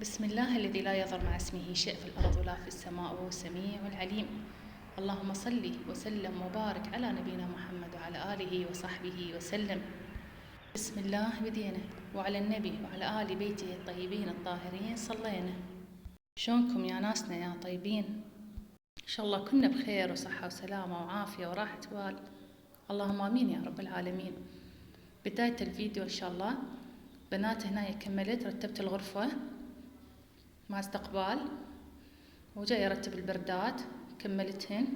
بسم الله الذي لا يضر مع اسمه شيء في الأرض ولا في السماء وهو السميع العليم. اللهم صل وسلم وبارك على نبينا محمد وعلى آله وصحبه وسلم. بسم الله بدينا وعلى النبي وعلى آل بيته الطيبين الطاهرين صلينا. شلونكم يا ناسنا يا طيبين؟ إن شاء الله كنا بخير وصحة وسلامة وعافية وراحة بال. اللهم آمين يا رب العالمين. بداية الفيديو إن شاء الله بنات هنا كملت رتبت الغرفة مع استقبال، وجاي أرتب البردات كملتهن.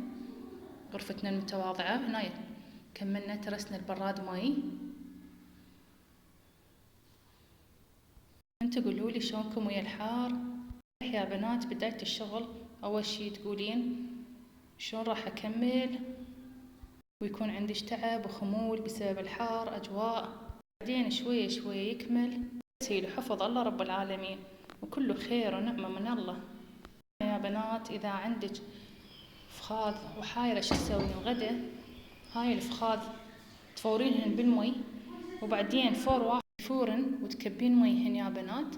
غرفتنا المتواضعة هنا كملنا ترسنا البراد ماي. انتوا قولولي شلونكم ويا الحار يا بنات. بداية الشغل أول شي تقولين شلون راح أكمل ويكون عندي تعب وخمول بسبب الحار أجواء، بعدين شوية شوية يكمل تسهيل وحفظ الله رب العالمين، وكله خير ونعمة من الله يا بنات. إذا عندك فخاذ وحايرة شو تسوين غدا، هاي الفخاذ تفورينهن بالمي وبعدين فور واحد يفورن وتكبين ميهن يا بنات،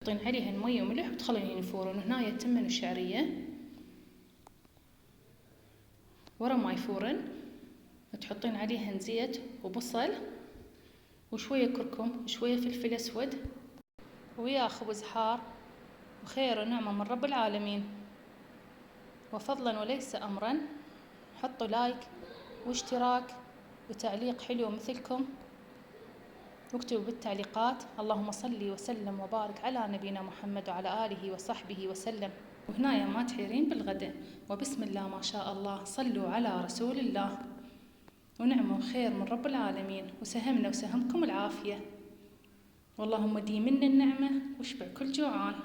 تحطين عليهن مي وملح وتخلينهن يفورن. هنا يتمن الشعرية ورا ما يفورن تحطين عليهن زيت وبصل وشوية كركم وشوية فلفل أسود ويا خبز حار، وخير ونعمة من رب العالمين. وفضلا وليس أمرا حطوا لايك واشتراك وتعليق حلو مثلكم، واكتبوا بالتعليقات اللهم صل وسلم وبارك على نبينا محمد وعلى آله وصحبه وسلم. وهنايا ما تحيرين بالغداء وبسم الله ما شاء الله صلوا على رسول الله، ونعمة وخير من رب العالمين، وسهمنا وسهمكم العافية، واللهم ديمنا النعمة واشبع كل جوعان.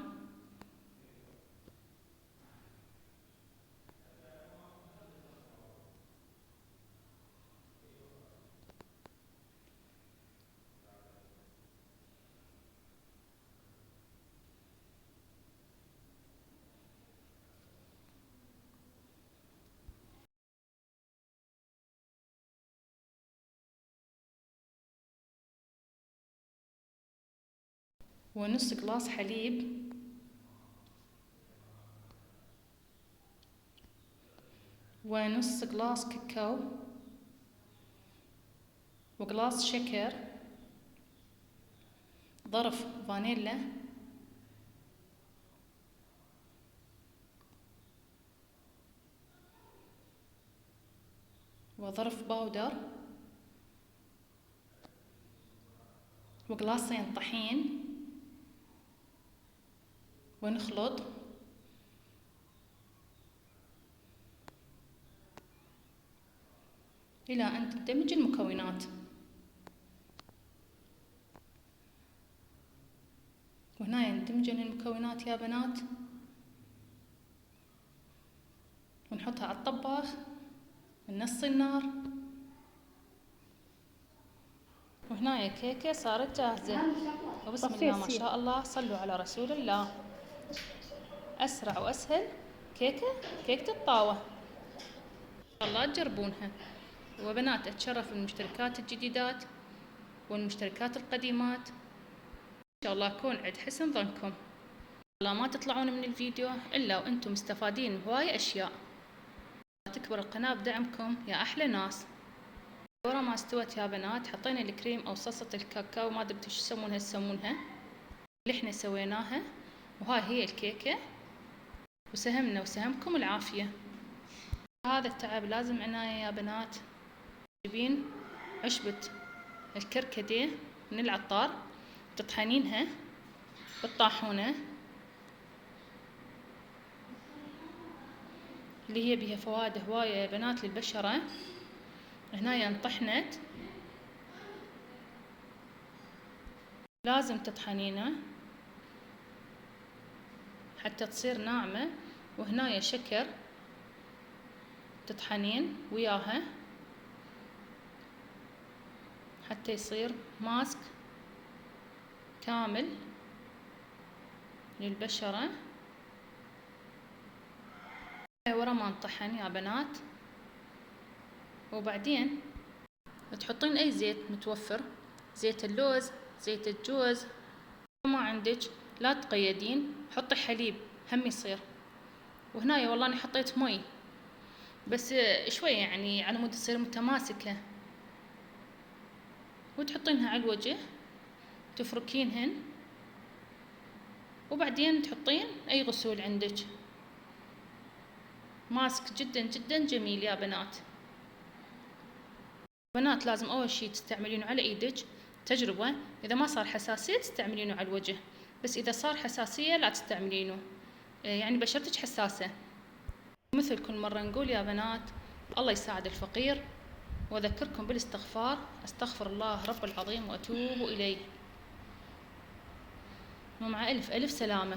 ونص قلاص حليب ونص قلاص كاكاو وقلاص شكر، ظرف فانيلا وظرف باودر وقلاصين طحين، ونخلط إلى أن تندمج المكونات. وهنا يندمجن المكونات يا بنات، ونحطها على الطباخ من نص النار. وهنا كيكة صارت جاهزة، وبسم الله ما شاء الله صلوا على رسول الله. أسرع وأسهل كيكة الطاوة، إن شاء الله تجربونها. وبنات أتشرف بالمشتركات الجديدات والمشتركات القديمات، إن شاء الله أكون عند حسن ظنكم. الله ما تطلعون من الفيديو إلا وأنتم مستفادين بهواي أشياء. تكبر القناة بدعمكم يا أحلى ناس. ورا ما استوت يا بنات حطينا الكريم أو صلصة الكاكاو، ما أدري شو تسمونها اللي احنا سويناها، وهاي هي الكيكة. وسهمنا وسهمكم العافية. هذا التعب لازم عناية يا بنات. تجيبين عشبة الكركديه من العطار تطحنينها بالطاحونة اللي هي بها فوائد هواية يا بنات للبشرة. هنا انطحنت لازم تطحنينها حتى تصير ناعمة. وهنايا شكر تطحنين وياها حتى يصير ماسك كامل للبشرة. ورا ما انطحن يا بنات، وبعدين تحطين أي زيت متوفر، زيت اللوز، زيت الجوز، ما عندك لا تقيدين، حطي حليب هم يصير. وهنايا والله أنا حطيت مي بس شوية يعني على مود تصير متماسكة. وتحطينها على الوجه، تفركينهن، وبعدين تحطين أي غسول عندك. ماسك جدا جدا جميل يا بنات. بنات لازم أول شي تستعملينه على إيدك تجربة، إذا ما صار حساسية تستعملينه على الوجه، بس إذا صار حساسية لا تستعملينه، يعني بشرتك حساسة. مثل كل مرة نقول يا بنات، الله يساعد الفقير، وأذكركم بالاستغفار، أستغفر الله رب العظيم وأتوب إليه. ومع ألف ألف سلامة.